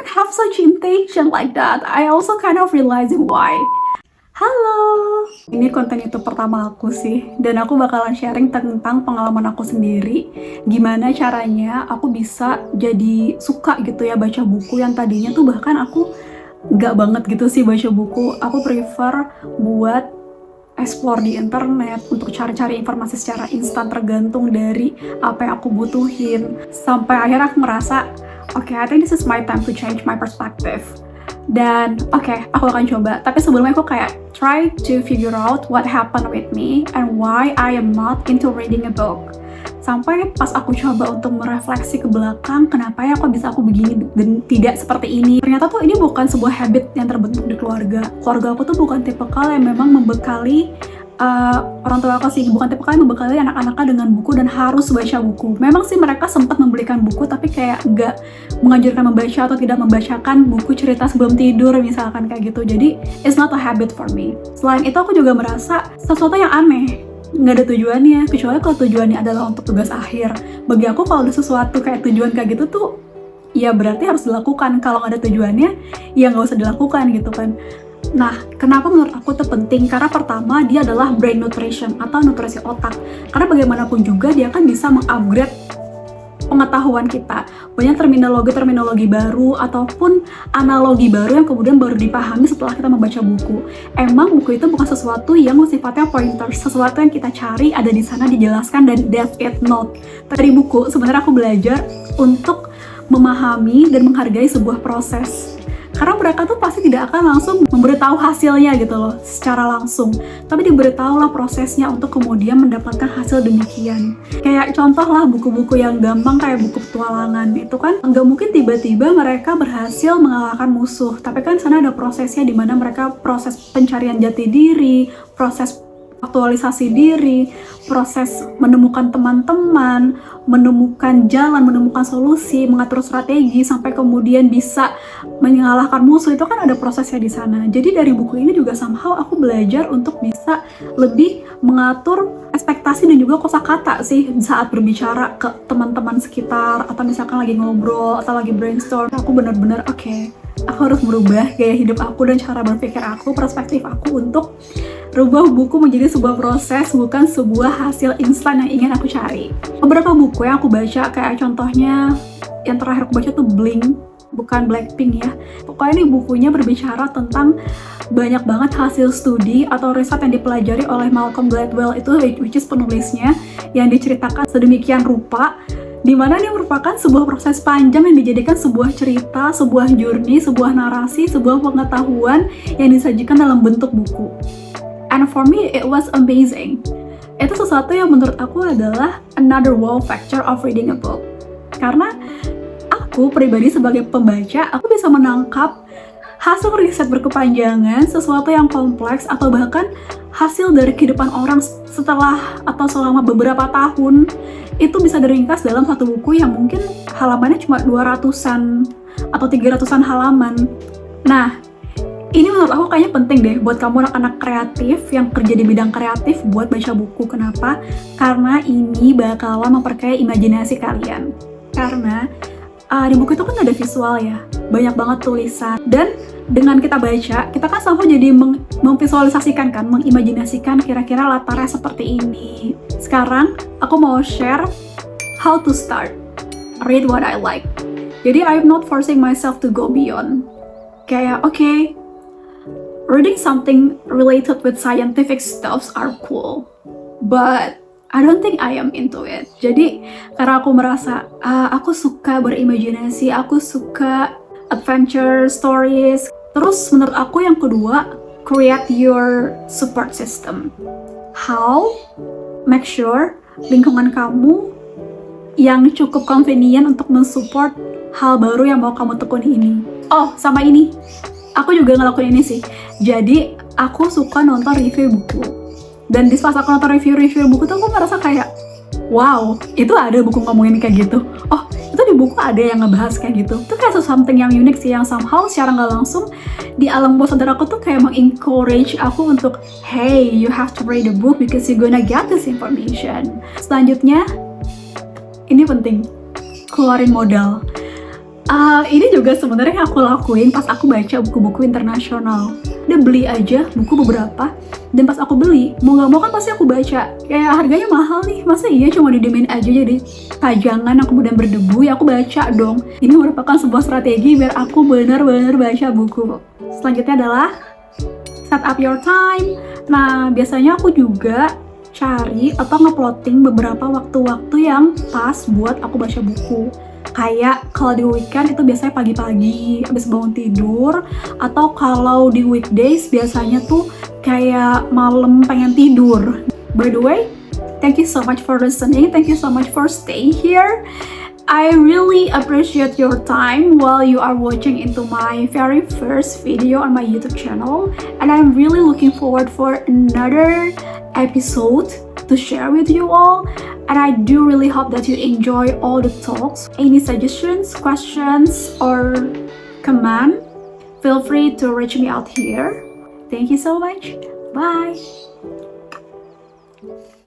don't have such intention like that. I also kind of realizing why. Halo, ini konten YouTube pertama aku sih, dan aku bakalan sharing tentang pengalaman aku sendiri. Gimana caranya aku bisa jadi suka gitu ya baca buku yang tadinya tuh bahkan aku gak banget gitu sih baca buku. Aku prefer buat explore di internet untuk cari-cari informasi secara instan tergantung dari apa yang aku butuhin. Sampai akhirnya aku ngerasa, okay, I think this is my time to change my perspective. Dan aku akan coba. Tapi sebelumnya aku kayak try to figure out what happened with me and why I am not into reading a book. Sampai pas aku coba untuk merefleksi ke belakang, kenapa ya kok bisa aku begini dan tidak seperti ini. Ternyata tuh ini bukan sebuah habit yang terbentuk di keluarga. Keluarga aku tuh bukan tipikal yang memang membekali orang tua aku sih, bukan tipikal yang membekali anak-anaknya dengan buku dan harus baca buku. Memang sih mereka sempat membelikan buku, tapi kayak nggak menganjurkan membaca atau tidak membacakan buku cerita sebelum tidur misalkan kayak gitu. Jadi it's not a habit for me. Selain itu aku juga merasa sesuatu yang aneh, nggak ada tujuannya, kecuali kalau tujuannya adalah untuk tugas akhir. Bagi aku kalau ada sesuatu kayak tujuan kayak gitu tuh ya berarti harus dilakukan. Kalau nggak ada tujuannya ya nggak usah dilakukan gitu kan. Nah, kenapa menurut aku itu penting? Karena pertama, dia adalah brain nutrition atau nutrisi otak. Karena bagaimanapun juga dia akan bisa mengupgrade pengetahuan kita. Banyak terminologi baru ataupun analogi baru yang kemudian baru dipahami setelah kita membaca buku. Emang buku itu bukan sesuatu yang sifatnya pointers, sesuatu yang kita cari ada di sana dijelaskan dan that's it, not. Dari buku sebenarnya aku belajar untuk memahami dan menghargai sebuah proses. Karena mereka tuh pasti tidak akan langsung memberitahu hasilnya gitu loh, secara langsung. Tapi diberitahulah prosesnya untuk kemudian mendapatkan hasil demikian. Kayak contoh lah buku-buku yang gampang kayak buku petualangan. Itu kan nggak mungkin tiba-tiba mereka berhasil mengalahkan musuh. Tapi kan sana ada prosesnya di mana mereka proses pencarian jati diri, proses aktualisasi diri, proses menemukan teman-teman, menemukan jalan, menemukan solusi, mengatur strategi, sampai kemudian bisa mengalahkan musuh. Itu kan ada prosesnya di sana. Jadi dari buku ini juga somehow aku belajar untuk bisa lebih mengatur ekspektasi dan juga kosakata sih saat berbicara ke teman-teman sekitar, atau misalkan lagi ngobrol atau lagi brainstorm. Aku benar-benar aku harus merubah gaya hidup aku dan cara berpikir aku, perspektif aku untuk rubah buku menjadi sebuah proses, bukan sebuah hasil instan yang ingin aku cari. Beberapa buku yang aku baca, kayak contohnya yang terakhir aku baca tuh Blink, bukan Blackpink ya. Pokoknya ini bukunya berbicara tentang banyak banget hasil studi atau riset yang dipelajari oleh Malcolm Gladwell, itu which is penulisnya, yang diceritakan sedemikian rupa di mana ini merupakan sebuah proses panjang yang dijadikan sebuah cerita, sebuah journey, sebuah narasi, sebuah pengetahuan yang disajikan dalam bentuk buku. And for me, it was amazing. Itu sesuatu yang menurut aku adalah another wow factor of reading a book. Karena aku pribadi sebagai pembaca, aku bisa menangkap hasil riset berkepanjangan, sesuatu yang kompleks, atau bahkan hasil dari kehidupan orang setelah atau selama beberapa tahun, itu bisa diringkas dalam satu buku yang mungkin halamannya cuma 200-an atau 300-an halaman. Nah, ini menurut aku kayaknya penting deh buat kamu anak-anak kreatif yang kerja di bidang kreatif buat baca buku. Kenapa? Karena ini bakalan memperkaya imajinasi kalian. Karena di buku itu kan ada visual ya, banyak banget tulisan. Dan dengan kita baca, kita kan selalu jadi memvisualisasikan kan, mengimajinasikan kira-kira latarnya seperti ini. Sekarang aku mau share how to start. Read what I like. Jadi I'm not forcing myself to go beyond. Kayak reading something related with scientific stuffs are cool, but I don't think I am into it. Jadi karena aku merasa aku suka berimajinasi, aku suka adventure stories. Terus menurut aku yang kedua, create your support system. How? Make sure lingkungan kamu yang cukup convenient untuk mensupport hal baru yang mau kamu tekuni ini. Oh, sama ini. Aku juga ngelakuin ini sih. Jadi, aku suka nonton review buku. Dan di pas aku nonton review buku tuh aku merasa kayak, wow, itu ada buku ngomongin kayak gitu. Oh, itu di buku ada yang ngebahas kayak gitu. Itu kayak something yang unik sih, yang somehow secara nggak langsung di alam bawah sadar aku tuh kayak mengencourage aku untuk, hey, you have to read the book because you're gonna get this information. Selanjutnya, ini penting, keluarin modal. Ini juga sebenarnya aku lakuin pas aku baca buku-buku internasional. Udah beli aja buku beberapa, dan pas aku beli, mau gak mau kan pasti aku baca. Kayak harganya mahal nih, masa iya cuma didiemin aja jadi pajangan yang kemudian berdebu, ya aku baca dong. Ini merupakan sebuah strategi biar aku benar-benar baca buku. Selanjutnya adalah set up your time. Nah, biasanya aku juga cari atau ngeplotting beberapa waktu-waktu yang pas buat aku baca buku. Kayak kalau di weekend itu biasanya pagi-pagi habis bangun tidur, atau kalau di weekdays biasanya tuh kayak malam pengen tidur. By the way, thank you so much for listening, thank you so much for staying here. I really appreciate your time while you are watching into my very first video on my YouTube channel, and I'm really looking forward for another episode to share with you all. And I do really hope that you enjoy all the talks. Any suggestions, questions, or comment, feel free to reach me out here. Thank you so much. Bye.